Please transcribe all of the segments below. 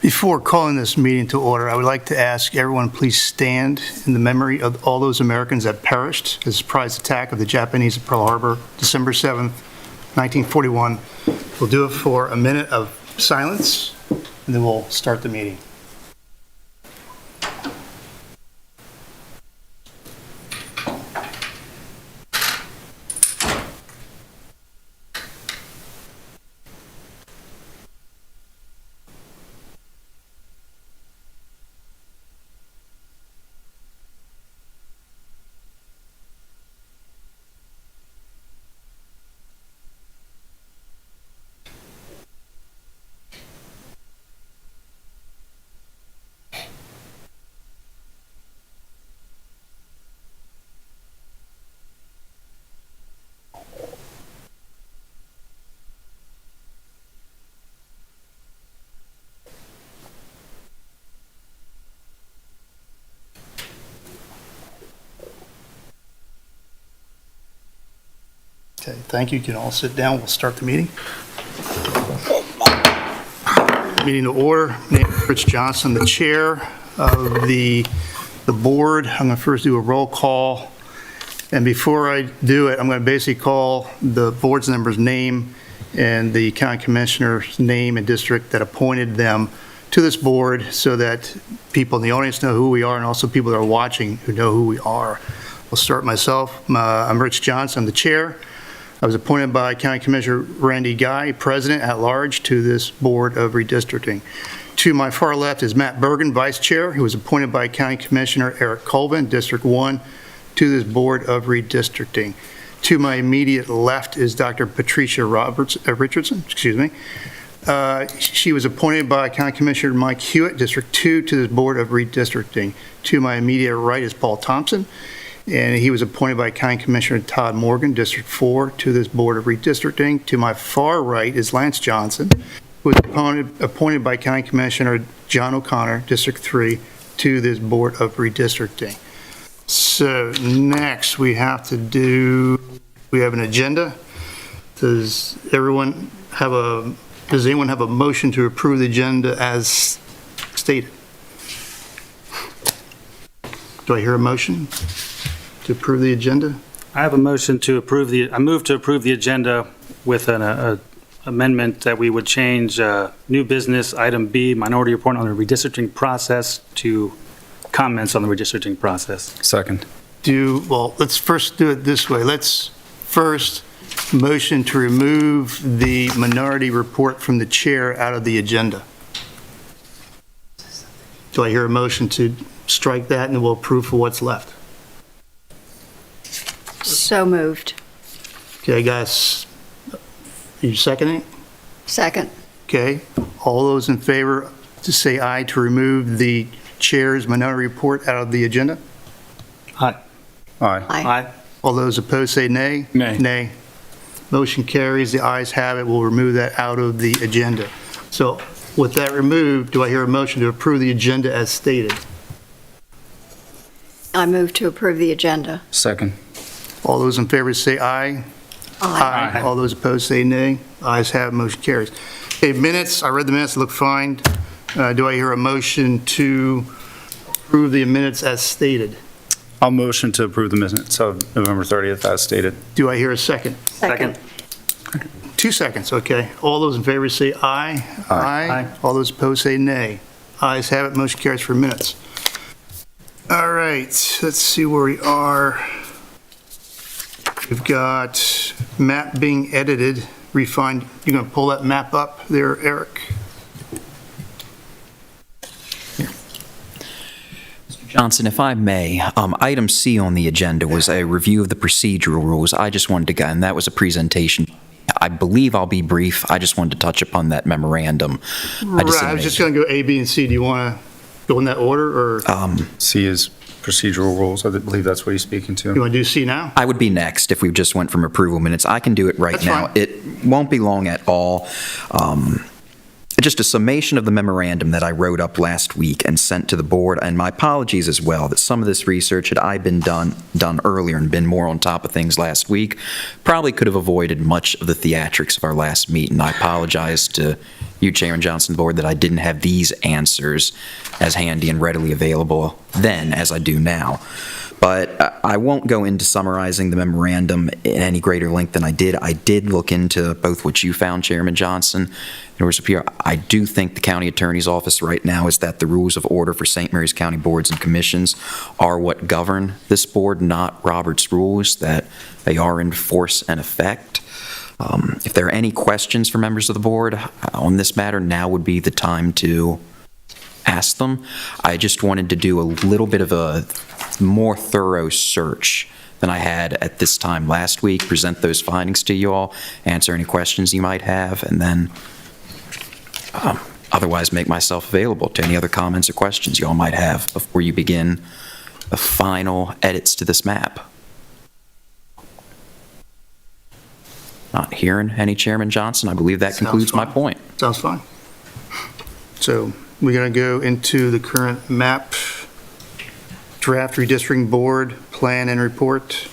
Before calling this meeting to order, I would like to ask everyone please stand in the memory of all those Americans that perished as a surprise attack of the Japanese at Pearl Harbor, December 7th, 1941. We'll do it for a minute of silence, and then we'll start the meeting. Okay, thank you. You can all sit down. We'll start the meeting. Meeting to order. Name is Rich Johnson, the chair of the board. I'm going to first do a roll call. And before I do it, I'm going to basically call the board's member's name and the county commissioner's name and district that appointed them to this board so that people in the audience know who we are and also people that are watching who know who we are. I'll start myself. I'm Rich Johnson. I'm the chair. I was appointed by County Commissioner Randy Guy, President at Large, to this Board of Redistricting. To my far left is Matt Bergen, Vice Chair, who was appointed by County Commissioner Eric Colvin, District 1, to this Board of Redistricting. To my immediate left is Dr. Patricia Richardson. She was appointed by County Commissioner Mike Hewitt, District 2, to this Board of Redistricting. To my immediate right is Paul Thompson, and he was appointed by County Commissioner Todd Morgan, District 4, to this Board of Redistricting. To my far right is Lance Johnson, who was appointed by County Commissioner John O'Connor, District 3, to this Board of Redistricting. So next we have an agenda. Does anyone have a motion to approve the agenda as stated? Do I hear a motion to approve the agenda? I have a motion to approve I move to approve the agenda with an amendment that we would change new business item B, minority report on the redistricting process, to comments on the redistricting process. Second. Well, let's first do it this way. Let's first motion to remove the minority report from the chair out of the agenda. Do I hear a motion to strike that and then we'll approve for what's left? So moved. Okay, guys, are you seconding? Second. Okay, all those in favor to say aye to remove the chair's minority report out of the agenda? Aye. Aye. Aye. All those opposed say nay? Nay. Nay. Motion carries. The ayes have it. We'll remove that out of the agenda. So with that removed, do I hear a motion to approve the agenda as stated? I move to approve the agenda. Second. All those in favor say aye. Aye. All those opposed say nay. Ayes have it. Motion carries. Okay, minutes. I read the minutes. They look fine. Do I hear a motion to approve the minutes as stated? I'll motion to approve the minutes of November 30th as stated. Do I hear a second? Second. 2 seconds, okay. All those in favor say aye. Aye. All those opposed say nay. Ayes have it, motion carries for minutes. All right, let's see where we are. We've got map being edited, refined. You're going to pull that map up there, Eric? Johnson, if I may, item C on the agenda was a review of the procedural rules. I just wanted to go, and that was a presentation. I believe I'll be brief. I just wanted to touch upon that memorandum. Right, I was just going to go A, B, and C. Do you want to go in that order, or C is procedural rules. I believe that's what he's speaking to. you want to do C now? I would be next if we just went from approval minutes. I can do it right That's now. fine. It won't be long at all. Just a summation of the memorandum that I wrote up last week and sent to the board, and my apologies as well that some of this research had I been done earlier and been more on top of things last week, probably could have avoided much of the theatrics of our last meeting. I apologize to you, Chairman Johnson, board, that I didn't have these answers as handy and readily available then as I do now. But I won't go into summarizing the memorandum in any greater length than I did. I did look into both what you found, Chairman Johnson, and Superior. I do think the county attorney's office right now is that the rules of order for St. Mary's County boards and commissions are what govern this board, not Robert's rules, that they are in force and effect. If there are any questions for members of the board on this matter, now would be the time to ask them. I just wanted to do a little bit of a more thorough search than I had at this time last week, present those findings to you all, answer any questions you might have, and then otherwise make myself available to any other comments or questions you all might have before you begin the final edits to this map. Not hearing any, Chairman Johnson. I believe that Sounds concludes my fine. point. Sounds fine. So we're going to go into the current map, draft redistricting board, plan and report.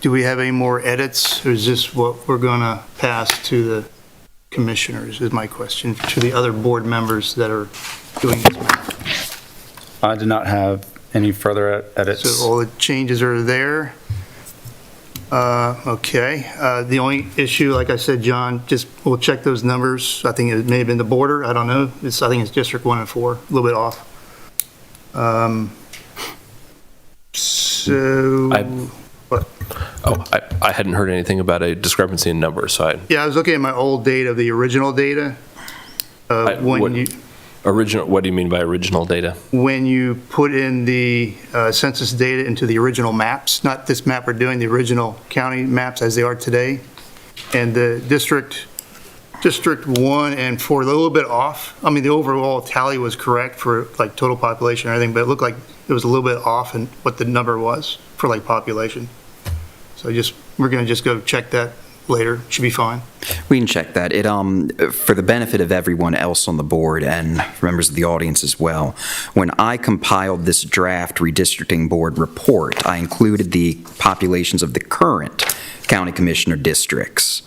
Do we have any more edits, or is this what we're going to pass to the commissioners, is my question, to the other board members that are doing this map? I did not have any further edits. So all the changes are there. Okay. The only issue, like I said, John, just we'll check those numbers. I think it may have been the border. I don't know. I think it's District 1 and 4, a little bit off. I hadn't heard anything about a discrepancy in numbers, so Yeah, I was looking at my old data, the original data. what do you mean by original data? When you put in the census data into the original maps, not this map we're doing, the original county maps as they are today, and the District 1 and 4, a little bit off. I mean, the overall tally was correct for like total population and everything, but it looked like it was a little bit off in what the number was for like population. So we're going to just go check that later. Should be fine. We can check that. It for the benefit of everyone else on the board and for members of the audience as well, when I compiled this draft redistricting board report, I included the populations of the current county commissioner districts.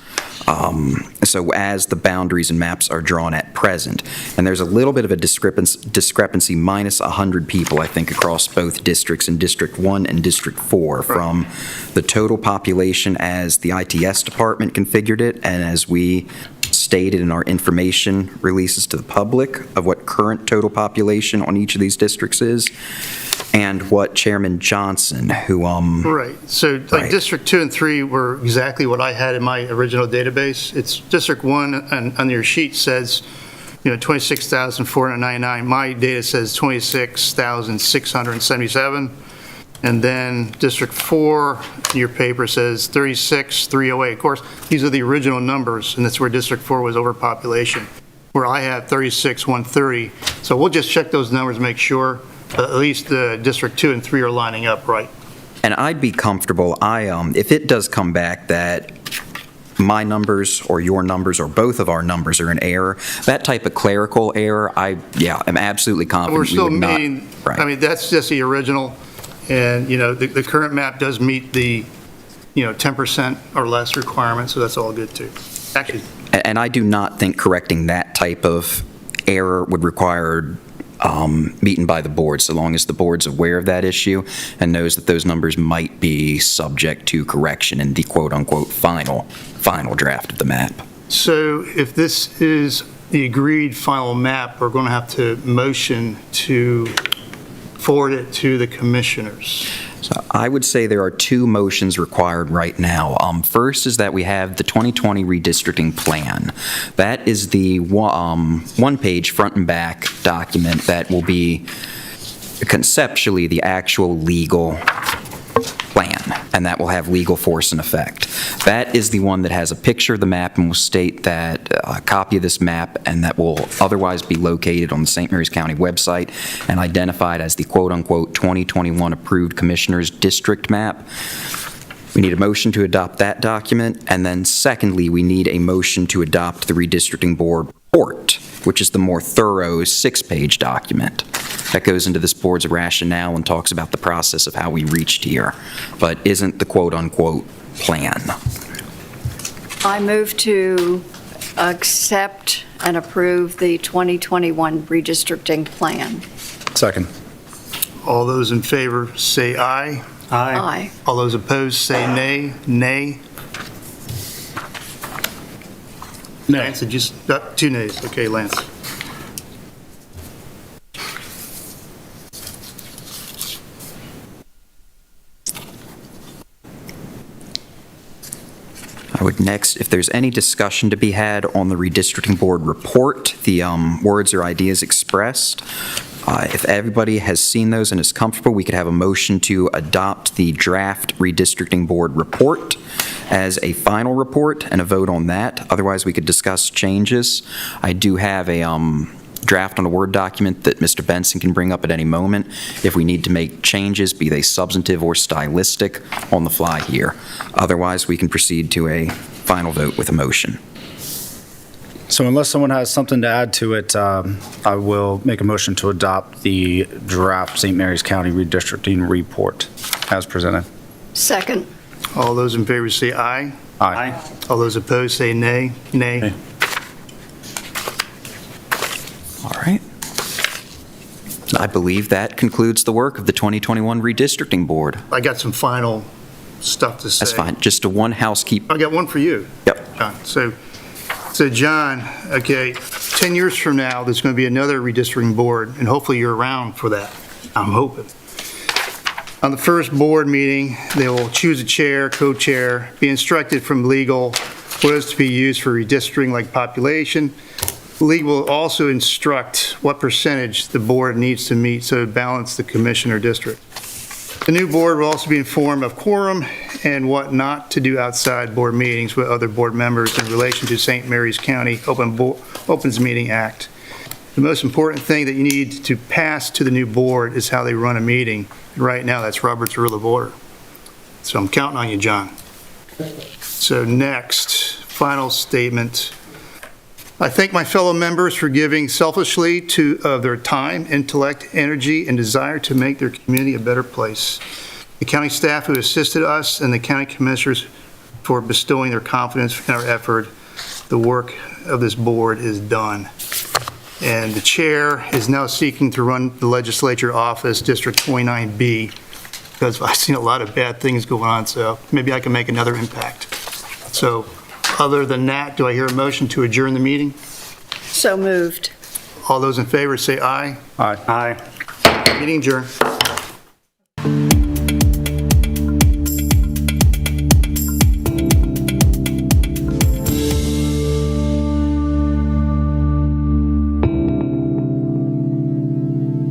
So as the boundaries and maps are drawn at present, and there's a little bit of a discrepancy minus 100 people, I think, across both districts in District 1 and District 4 from the total population as the ITS department configured it and as we stated in our information releases to the public of what current total population on each of these districts is, and what Chairman Johnson, who Right. So like Right. District 2 and 3 were exactly what I had in my original database. It's District 1 and on your sheet says, 26,499. My data says 26,677. And then District 4, your paper says 36,308. Of course, these are the original numbers, and that's where District 4 was overpopulation, where I have 36,130. So we'll just check those numbers, make sure at least the District 2 and 3 are lining up right. and I'd be comfortable, if it does come back that my numbers or your numbers or both of our numbers are in error, that type of clerical error, I'm absolutely confident We're we still would not. meeting, Right. I mean, that's just the original, and, the current map does meet the, 10% or less requirement, so that's all good too. Actually, And I do not think correcting that type of error would require meeting by the board, so long as the board's aware of that issue and knows that those numbers might be subject to correction in the quote-unquote final draft of the map. so if this is the agreed final map, we're going to have to motion to forward it to the commissioners. So I would say there are two motions required right now. First is that we have the 2020 redistricting plan. That is the one-page front and back document that will be conceptually the actual legal plan, and that will have legal force and effect. That is the one that has a picture of the map and will state that a copy of this map and that will otherwise be located on the St. Mary's County website and identified as the quote-unquote 2021 approved Commissioners District map. We need a motion to adopt that document, and then secondly, we need a motion to adopt the redistricting board report, which is the more thorough 6-page document that goes into this board's rationale and talks about the process of how we reached here, but isn't the quote-unquote plan. I move to accept and approve the 2021 redistricting plan. Second. All those in favor say aye. Aye. All those opposed say nay. Nay. Lance, did you, two nays. Okay, Lance. I would next, if there's any discussion to be had on the redistricting board report, the words or ideas expressed, if everybody has seen those and is comfortable, we could have a motion to adopt the draft redistricting board report as a final report and a vote on that. Otherwise, we could discuss changes. I do have a draft on a Word document that Mr. Benson can bring up at any moment if we need to make changes, be they substantive or stylistic, on the fly here. Otherwise, we can proceed to a final vote with a motion. So unless someone has something to add to it, I will make a motion to adopt the draft St. Mary's County redistricting report as presented. Second. All those in favor say aye. Aye. All those opposed say nay. Nay. Nay. All right. I believe that concludes the work of the 2021 redistricting board. I got some final stuff to say. That's fine. Just a one housekeeping. I got one for you. Yep. John. So John, okay, 10 years from now, there's going to be another redistricting board, and hopefully you're around for that. I'm hoping. On the first board meeting, they will choose a chair, co-chair, be instructed from legal what is to be used for redistricting, like population. Legal will also instruct what percentage the board needs to meet so to balance the commission or district. The new board will also be informed of quorum and what not to do outside board meetings with other board members in relation to St. Mary's County Opens Meeting Act. The most important thing that you need to pass to the new board is how they run a meeting. Right now, that's Robert's Rule of Order. So I'm counting on you, John. So next, final statement. I thank my fellow members for giving selfishly of their time, intellect, energy, and desire to make their community a better place. The county staff who assisted us and the county commissioners for bestowing their confidence in our effort. The work of this board is done. And the chair is now seeking to run the legislature office, District 29B, because I've seen a lot of bad things going on, so maybe I can make another impact. So other than that, do I hear a motion to adjourn the meeting? So moved. All those in favor say aye. Aye. Aye. Meeting adjourned.